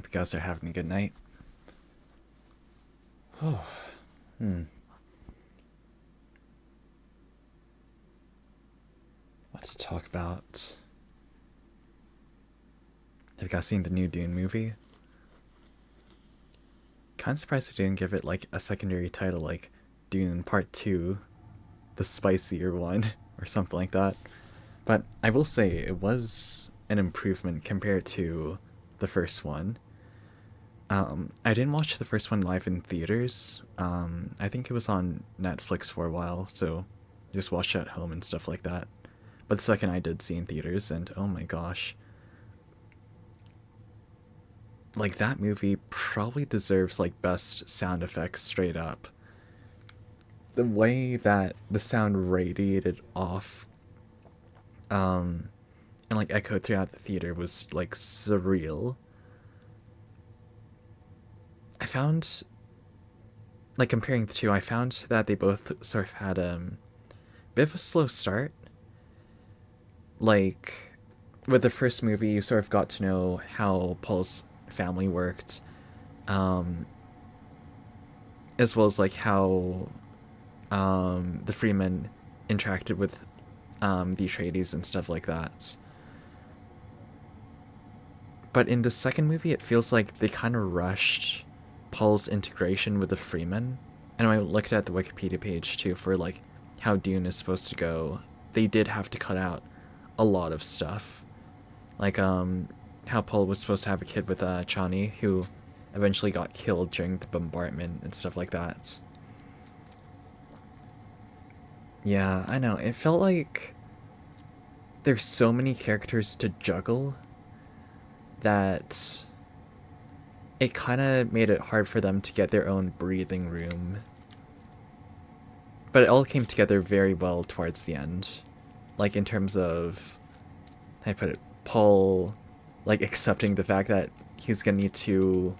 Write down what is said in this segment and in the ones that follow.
you guys are having a good night. Oh, what to talk about? Have you guys seen the new Dune movie? Kind of surprised they didn't give it like a secondary title like Dune Part 2, the spicier one, or something like that. But I will say it was an improvement compared to the first one. I didn't watch the first one live in theaters. I think it was on Netflix for a while, so just watched it at home and stuff like that. But the second I did see in theaters, and oh my gosh. Like, that movie probably deserves, like, best sound effects straight up. The way that the sound radiated off, and, like, echoed throughout the theater was, like, surreal. I found, like, comparing the two, I found that they both sort of had a bit of a slow start. Like, with the first movie, you sort of got to know how Paul's family worked, as well as, like, how the Freeman interacted with the Atreides and stuff like that. But in the second movie, it feels like they kind of rushed Paul's integration with the Freeman. And when I looked at the Wikipedia page too for like how Dune is supposed to go, they did have to cut out a lot of stuff. Like how Paul was supposed to have a kid with Chani, who eventually got killed during the bombardment and stuff like that. Yeah, I know. It felt like there's so many characters to juggle that it kind of made it hard for them to get their own breathing room. But it all came together very well towards the end. Like, in terms of, how I put it, Paul, like, accepting the fact that he's gonna need to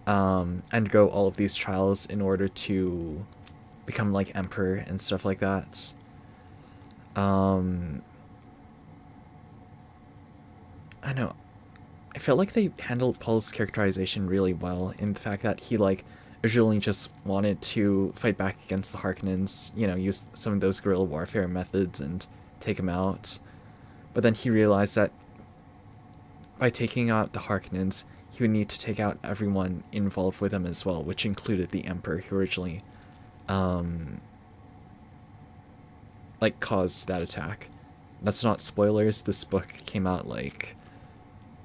undergo all of these trials in order to become, like, emperor and stuff like that. I know. I felt like they handled Paul's characterization really well in the fact that he, like, originally just wanted to fight back against the Harkonnens, you know, use some of those guerrilla warfare methods and take them out. But then he realized that by taking out the Harkonnens, he would need to take out everyone involved with him as well, which included the Emperor, who originally, like, caused that attack. That's not spoilers, this book came out, like,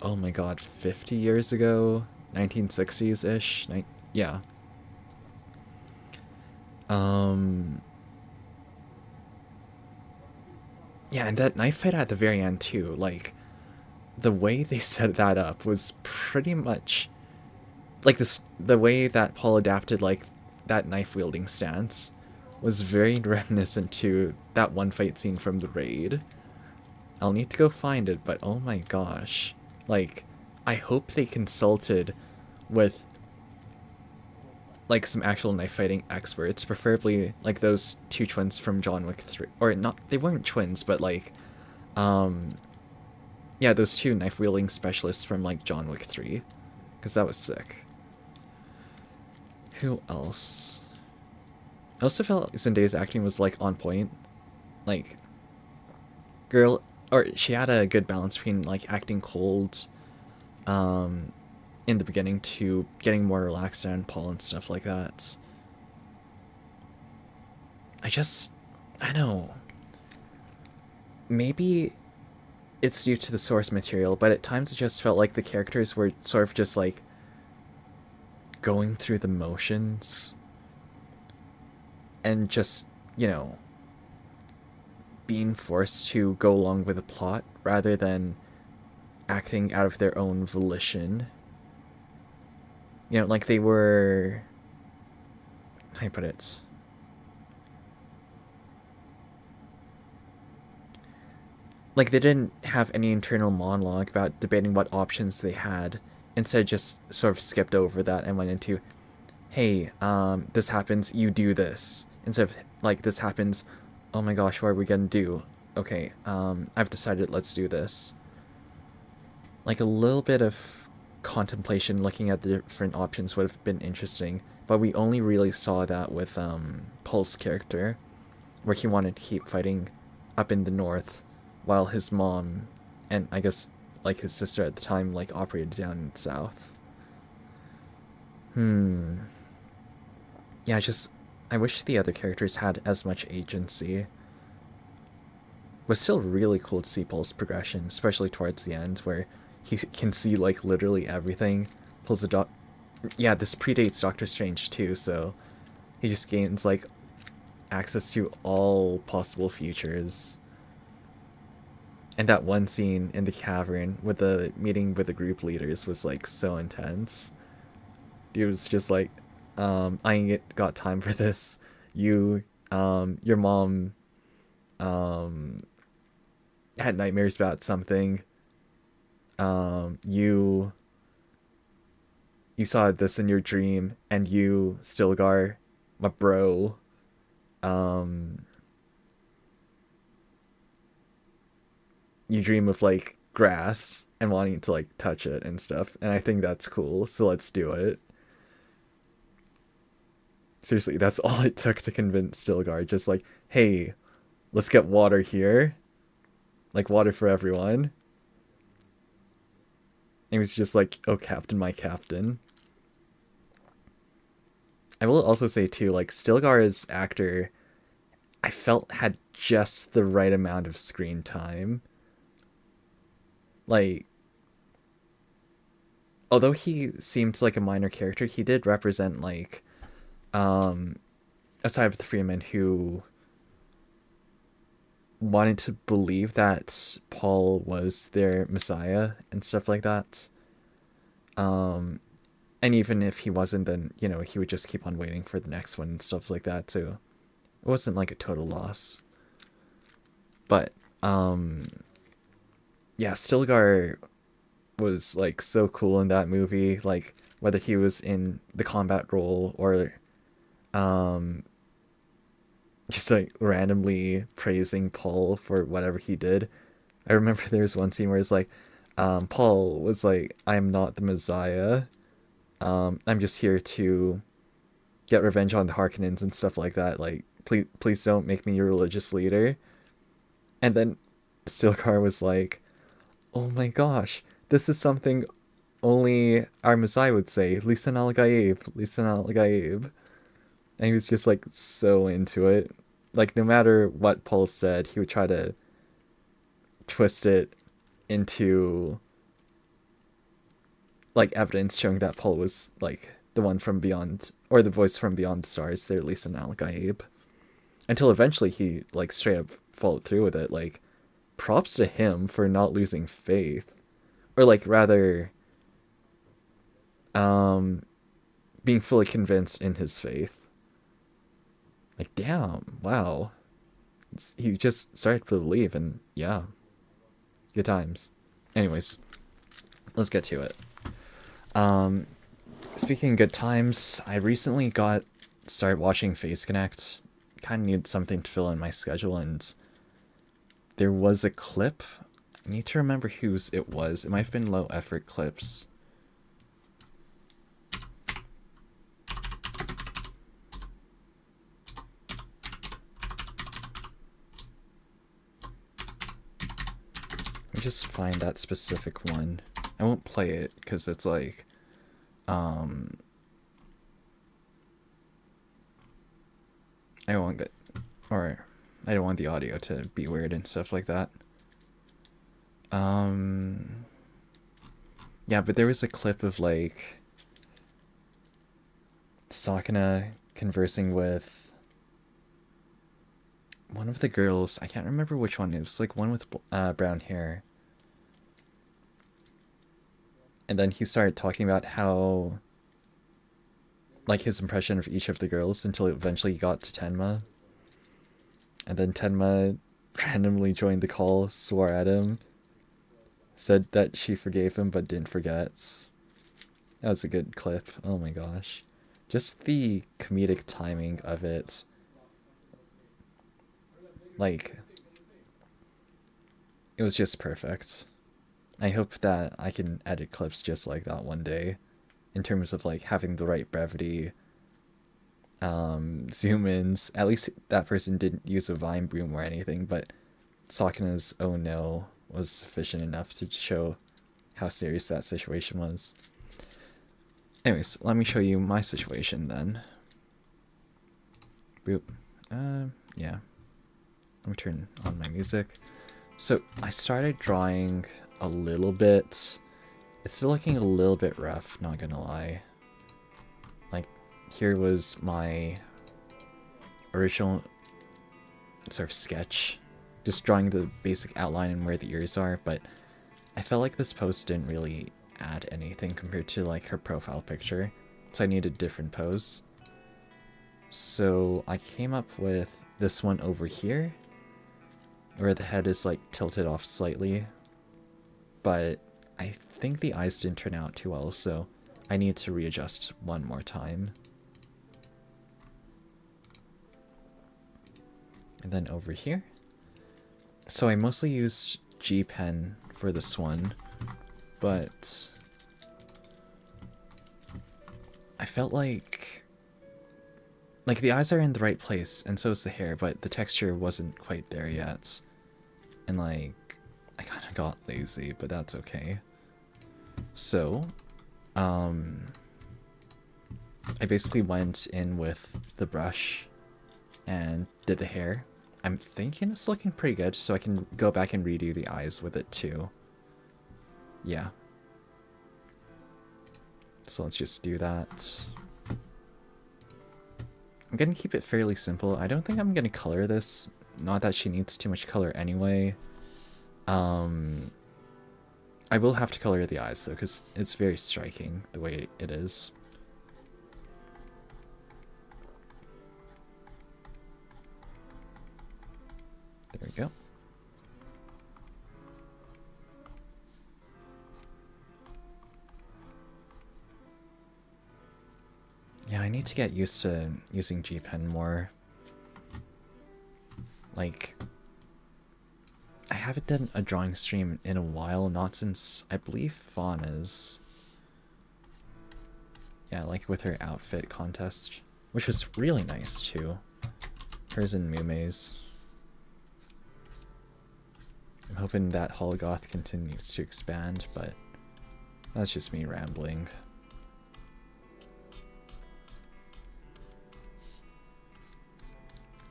oh my god, 50 years ago? 1960s-ish? Yeah. Yeah, and that knife fight at the very end, too, like, the way they set that up was pretty much, like, the way that Paul adapted, like, that knife-wielding stance was very reminiscent to that one fight scene from the raid. I'll need to go find it, but oh my gosh. Like, I hope they consulted with, like, some actual knife fighting experts, preferably, like, those two twins from John Wick 3. Or, not, they weren't twins, but, like, yeah, those two knife wielding specialists from, like, John Wick 3. Because that was sick. Who else? I also felt Zendaya's acting was, like, on point. Like, girl, or she had a good balance between, like, acting cold in the beginning to getting more relaxed around Paul and stuff like that. I know. Maybe it's due to the source material, but at times it just felt like the characters were sort of just, like, going through the motions and just, you know, being forced to go along with the plot rather than acting out of their own volition. You know, like they were... How do I put it? Like they didn't have any internal monologue about debating what options they had. Instead, just sort of skipped over that and went into, hey, this happens, you do this. Instead of, like, this happens, oh my gosh, what are we gonna do? Okay, I've decided, let's do this. Like, a little bit of contemplation, looking at the different options would have been interesting. But we only really saw that with Paul's character, where he wanted to keep fighting up in the north, while his mom, and I guess like his sister at the time, like operated down in the south. Yeah, I wish the other characters had as much agency. Was still really cool to see Paul's progression, especially towards the end, where he can see like literally everything. Pulls a doc. Yeah, this predates Doctor Strange too, so he just gains like access to all possible futures. And that one scene in the cavern with the meeting with the group leaders was like so intense. He was just like, I ain't got time for this. Your mom, um, had nightmares about something. You saw this in your dream, and you, Stilgar, my bro, um, you dream of like grass and wanting to like touch it and stuff, and I think that's cool. So let's do it. Seriously, that's all it took to convince Stilgar. Just like, hey, let's get water here, like water for everyone. And he was just like, oh, captain, my captain. I will also say too, like Stilgar's actor, I felt had just the right amount of screen time. Like, although he seemed like a minor character, he did represent like a side of the Freeman who wanted to believe that Paul was their messiah and stuff like that. And even if he wasn't, then he would just keep on waiting for the next one and stuff like that too. It wasn't like a total loss. But yeah, Stilgar was like so cool in that movie, like whether he was in the combat role or um just like randomly praising Paul for whatever he did. I remember there was one scene where it's like Paul was like, I am not the Messiah. I'm just here to get revenge on the Harkonnens and stuff like that. Like, please don't make me your religious leader. And then Stilgar was like, oh my gosh, this is something only our Messiah would say. Lisan al Gaib, Lisan al Gaib. And he was just like so into it. Like, no matter what Paul said, he would try to twist it into like evidence showing that Paul was like the one from beyond, or the voice from beyond the stars, there, Lisan al Gaib. Until eventually he like straight up followed through with it. Like, props to him for not losing faith, or like rather being fully convinced in his faith. Like, damn, wow. He just started to believe, and yeah, good times. Anyways, let's get to it. Speaking of good times, I recently started watching PhaseConnect. Kind of needed something to fill in my schedule, and there was a clip. I need to remember whose it was. It might have been Low Effort Clips. Let me just find that specific one. I won't play it because it's like I won't get, or I don't want the audio to be weird and stuff like that. Yeah, but there was a clip of like Sakana conversing with one of the girls. I can't remember which one. It was like one with brown hair. And then he started talking about how, like, his impression of each of the girls until eventually he got to Tenma. And then Tenma randomly joined the call, swore at him, said that she forgave him but didn't forget. That was a good clip. Oh my gosh. Just the comedic timing of it. Like, it was just perfect. I hope that I can edit clips just like that one day, in terms of like having the right brevity, zoom ins. At least that person didn't use a vine broom or anything, but Sakana's "oh no" was sufficient enough to show how serious that situation was. Anyways, let me show you my situation then. Boop. Yeah. Let me turn on my music. So I started drawing a little bit. It's still looking a little bit rough, not gonna lie. Like, here was my original sort of sketch, just drawing the basic outline and where the ears are, but I felt like this pose didn't really add anything compared to like her profile picture, so I needed a different pose. So I came up with this one over here, where the head is like tilted off slightly, but I think the eyes didn't turn out too well, so I need to readjust one more time. And then over here. So I mostly use G pen for this one, but I felt like the eyes are in the right place, and so is the hair, but the texture wasn't quite there yet. And like, I kind of got lazy, but that's okay. So, I basically went in with the brush and did the hair. I'm thinking it's looking pretty good, so I can go back and redo the eyes with it too. Yeah. So let's just do that. I'm gonna keep it fairly simple. I don't think I'm gonna color this. Not that she needs too much color anyway. I will have to color the eyes though, because it's very striking the way it is. There we go. Yeah, I need to get used to using G Pen more. Like, I haven't done a drawing stream in a while, not since, I believe, Fauna's. Yeah, like with her outfit contest, which was really nice too. Hers and Mume's. I'm hoping that Hologoth continues to expand, but that's just me rambling.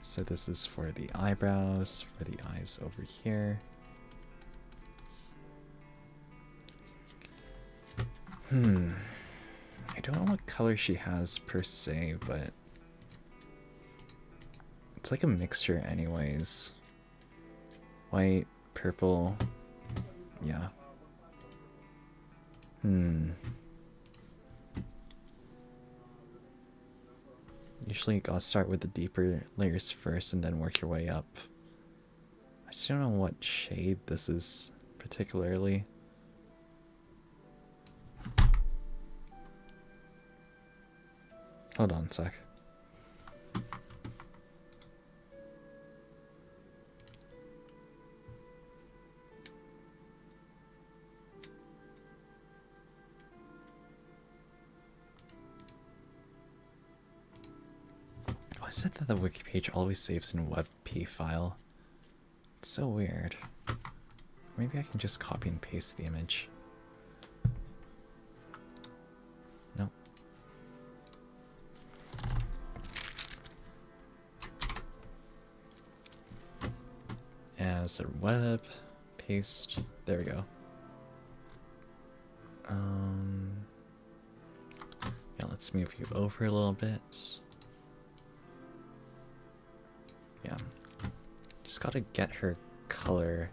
So this is for the eyebrows, for the eyes over here. I don't know what color she has per se, but it's like a mixture anyways. White, purple, yeah. Usually you gotta start with the deeper layers first and then work your way up. I just don't know what shade this is particularly. Hold on a sec. Why is it that the wiki page always saves in WebP file? It's so weird. Maybe I can just copy and paste the image. Nope. As a web, paste, there we go. Yeah, let's move you over a little bit. Yeah, just gotta get her color,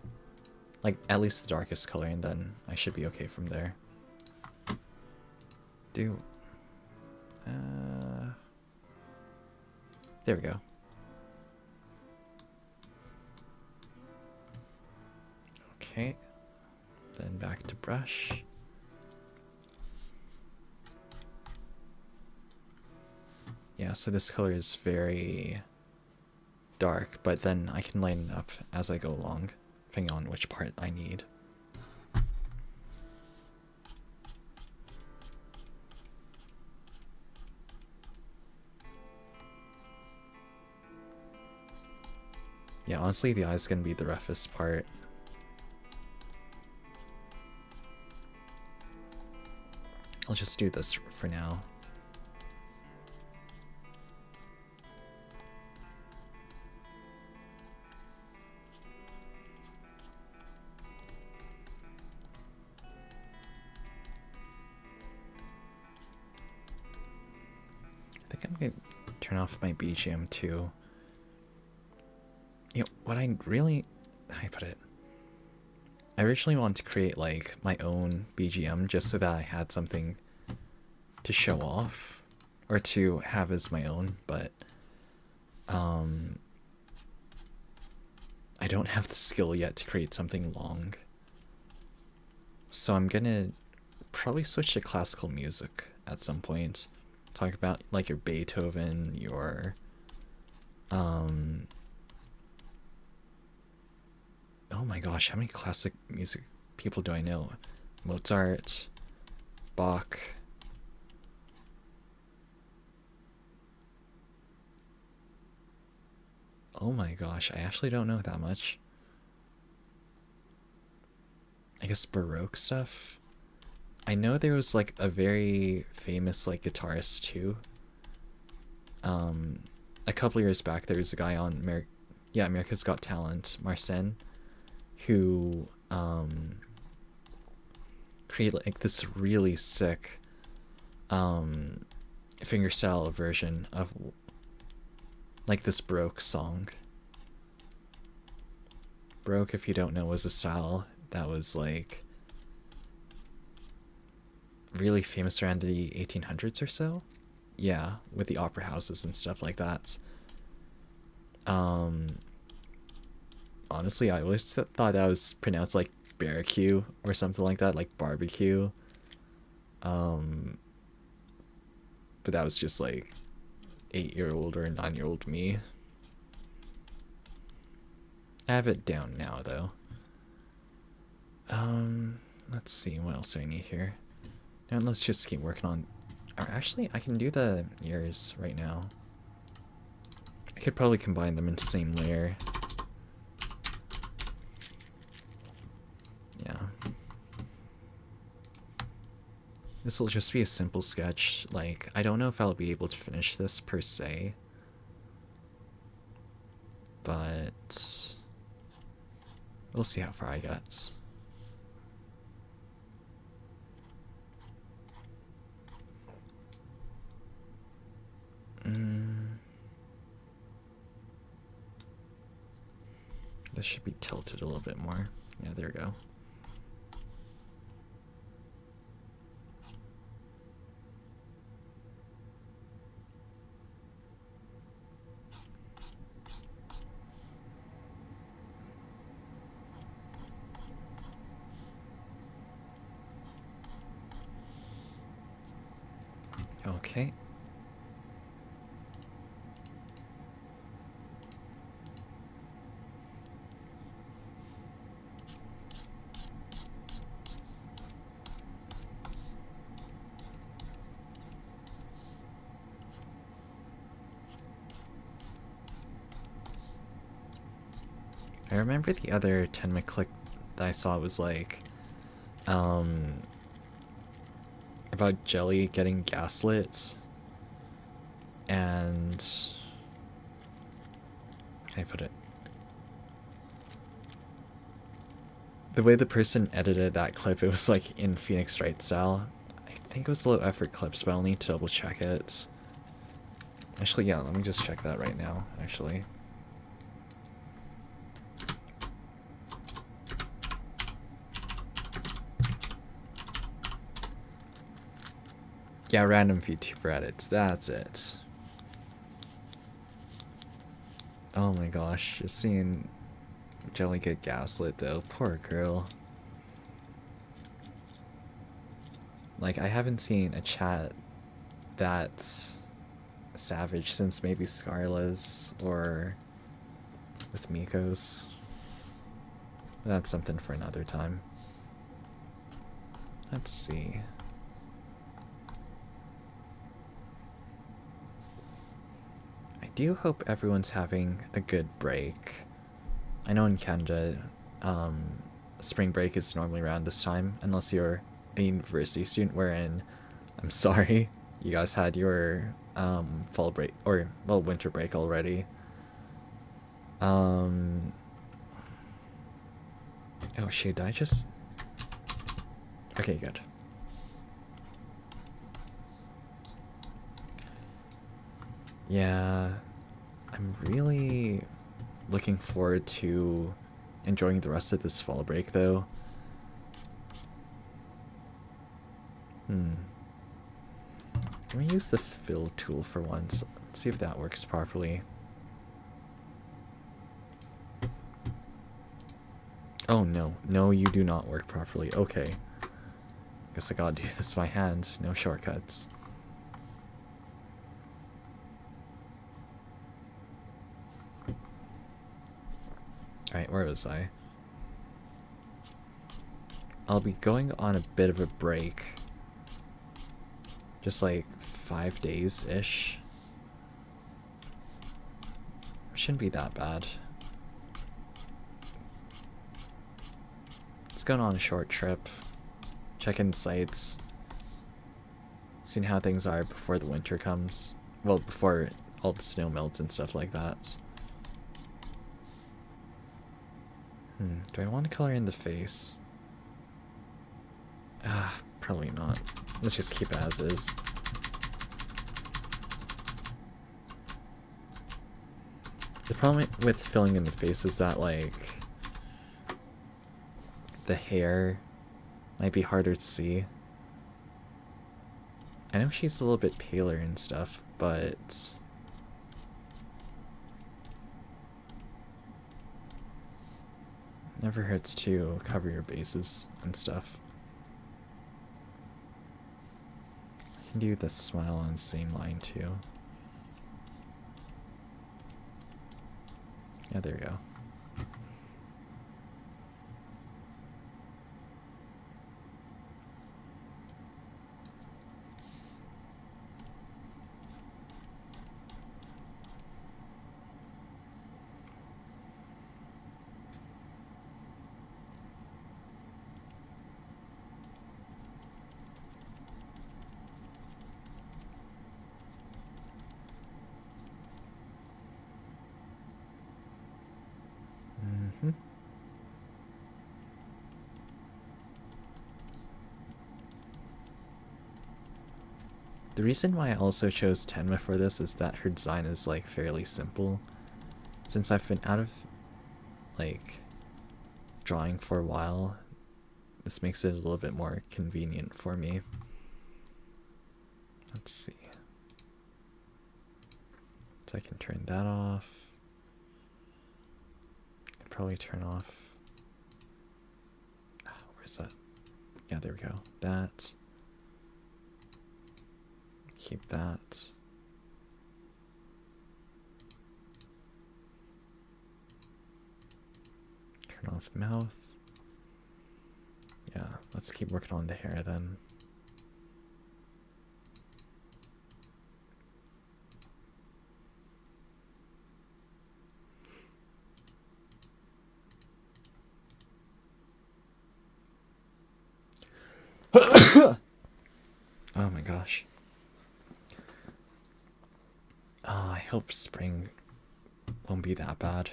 like at least the darkest color, and then I should be okay from there. There we go. Okay, then back to brush. Yeah, so this color is very dark, but then I can lighten it up as I go along, depending on which part I need. Yeah, honestly, the eye's gonna be the roughest part. I'll just do this for now. I think I'm gonna turn off my BGM too. You know, what I really... how do I put it? I originally wanted to create like my own BGM just so that I had something to show off or to have as my own, but I don't have the skill yet to create something long. So I'm gonna probably switch to classical music at some point. Talk about like your Beethoven, your oh my gosh, how many classic music people do I know? Mozart, Bach. Oh my gosh, I actually don't know that much. I guess Baroque stuff. I know there was like a very famous like guitarist too. A couple years back there was a guy on America's Got Talent, Marcin, who created like this really sick fingerstyle version of like this Baroque song. Baroque, if you don't know, was a style that was like really famous around the 1800s or so. Yeah, with the opera houses and stuff like that. Honestly, I always thought that was pronounced like barbecue or something like that, like barbecue. But that was just like 8-year-old or 9-year-old me. I have it down now though. Let's see, what else do I need here? Now let's just keep working on... or actually, I can do the ears right now. I could probably combine them into the same layer. Yeah. This will just be a simple sketch. Like, I don't know if I'll be able to finish this per se. But... we'll see how far I get. This should be tilted a little bit more. Yeah, there we go. Okay. I remember the other 10-minute clip that I saw was like, about Jelly getting gaslit, and how do I put it? The way the person edited that clip, it was like in Phoenix Wright style. I think it was low effort clips, but I'll need to double check it. Actually, yeah, let me just check that right now, actually. Yeah, random VTuber edits, that's it. Oh my gosh, just seeing Jelly get gaslit though, poor girl. Like, I haven't seen a chat that's savage since maybe Scarla's or with Miko's. That's something for another time. Let's see. I do hope everyone's having a good break. I know in Canada, spring break is normally around this time, unless you're a university student, wherein, I'm sorry, you guys had your fall break, or, well, winter break already. Um, oh shoot, did I just... Okay, good. Yeah, I'm really looking forward to enjoying the rest of this fall break, though. Let me use the fill tool for once. Let's see if that works properly. Oh no, no, you do not work properly. Okay. Guess I gotta do this by hand, no shortcuts. Alright, where was I? I'll be going on a bit of a break. Just like 5 days-ish. Shouldn't be that bad. Just going on a short trip. Checking sites. Seeing how things are before the winter comes. Well, before all the snow melts and stuff like that. Do I want to color in the face? Probably not. Let's just keep it as is. The problem with filling in the face is that, like, the hair might be harder to see. I know she's a little bit paler and stuff, but... never hurts to cover your bases and stuff. I can do the smile on the same line too. Yeah, there we go. The reason why I also chose Tenma for this is that her design is, like, fairly simple. Since I've been out of, like, drawing for a while, this makes it a little bit more convenient for me. Let's see. So I can turn that off. I'd probably turn off... where's that? Yeah, there we go. That. Keep that. Turn off mouth. Yeah, let's keep working on the hair then. Oh my gosh. I hope spring won't be that bad.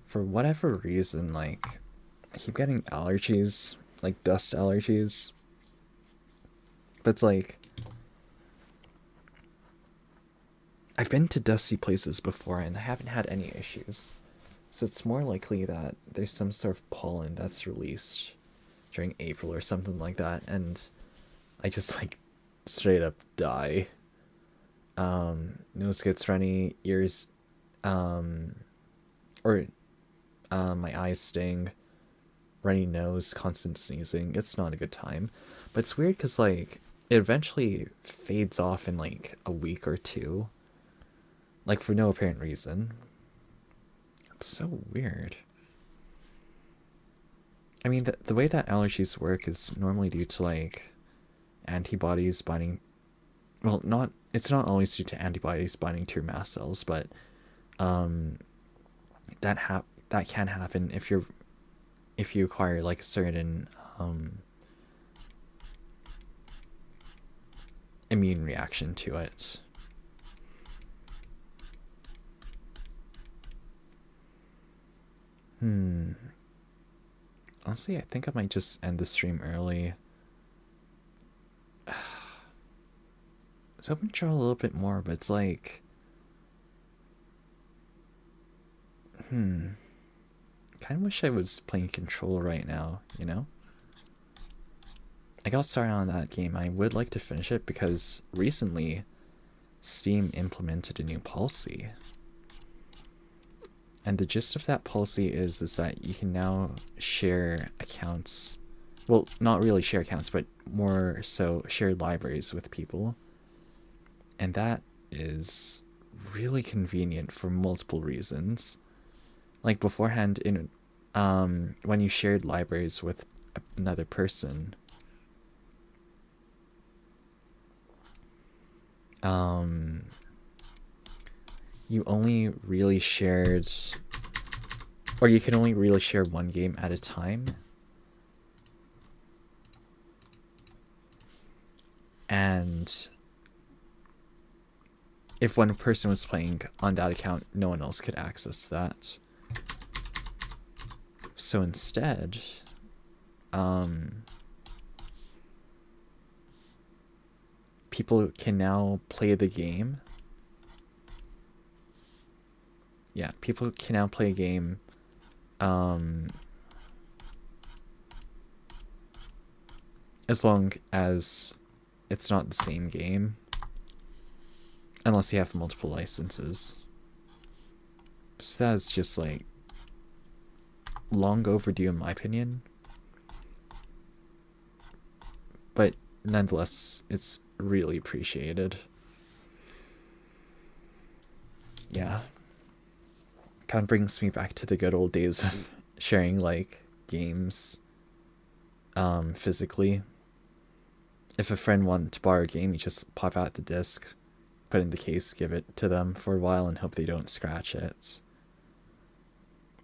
For whatever reason, like, I keep getting allergies, like dust allergies. But it's like, I've been to dusty places before and I haven't had any issues. So it's more likely that there's some sort of pollen that's released during April or something like that, and I just, like, straight up die. Nose gets runny, ears, my eyes sting, runny nose, constant sneezing. It's not a good time. But it's weird because, like, it eventually fades off in, like, a week or two. Like, for no apparent reason. It's so weird. I mean, the way that allergies work is normally due to, like, antibodies binding... Well, it's not always due to antibodies binding to your mast cells, but that that can happen if you acquire like a certain immune reaction to it. Honestly, I think I might just end the stream early. I was hoping to draw a little bit more, but it's like, kind of wish I was playing Control right now, you know? I got started on that game. I would like to finish it because recently Steam implemented a new policy. And the gist of that policy is that you can now share accounts. Well, not really share accounts, but more so share libraries with people. And that is really convenient for multiple reasons. Like beforehand, when you shared libraries with another person, you only really shared, or you can only really share one game at a time. And if one person was playing on that account, no one else could access that. So instead, people can now play the game. Yeah, people can now play a game as long as it's not the same game, unless you have multiple licenses. So that is just like long overdue in my opinion, but nonetheless it's really appreciated. Yeah, kind of brings me back to the good old days of sharing like games physically. If a friend wanted to borrow a game, you just pop out the disc, put it in the case, give it to them for a while and hope they don't scratch it.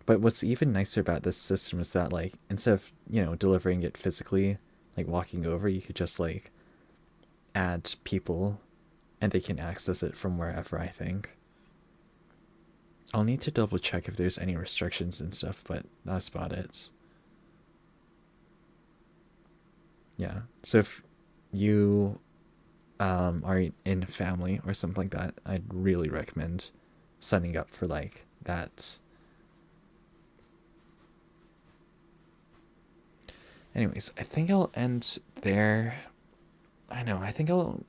But what's even nicer about this system is that, like, instead of, you know, delivering it physically, like walking over, you could just like add people and they can access it from wherever, I think. I'll need to double check if there's any restrictions and stuff, but that's about it. Yeah, so if you are in a family or something like that, I'd really recommend signing up for like that. Anyways, I think I'll end there. I know, I think I'll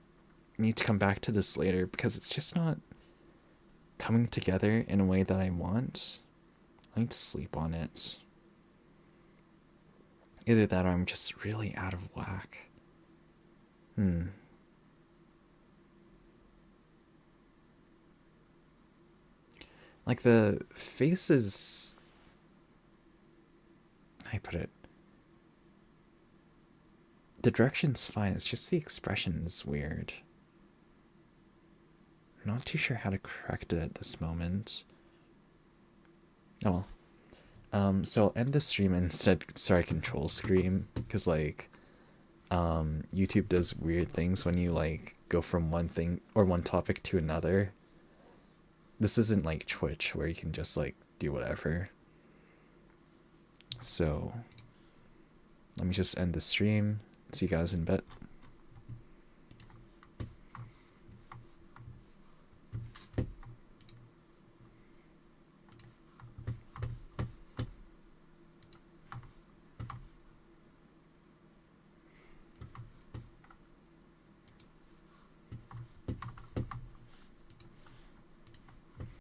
need to come back to this later because it's just not coming together in a way that I want. I need to sleep on it. Either that or I'm just really out of whack. Like the faces, how I put it, the direction's fine, it's just the expression is weird. I'm not too sure how to correct it at this moment. Oh well. So I'll end the stream and instead start a control screen, because like YouTube does weird things when you like go from one thing or one topic to another. This isn't like Twitch where you can just like do whatever. So let me just end the stream. See you guys in a bit.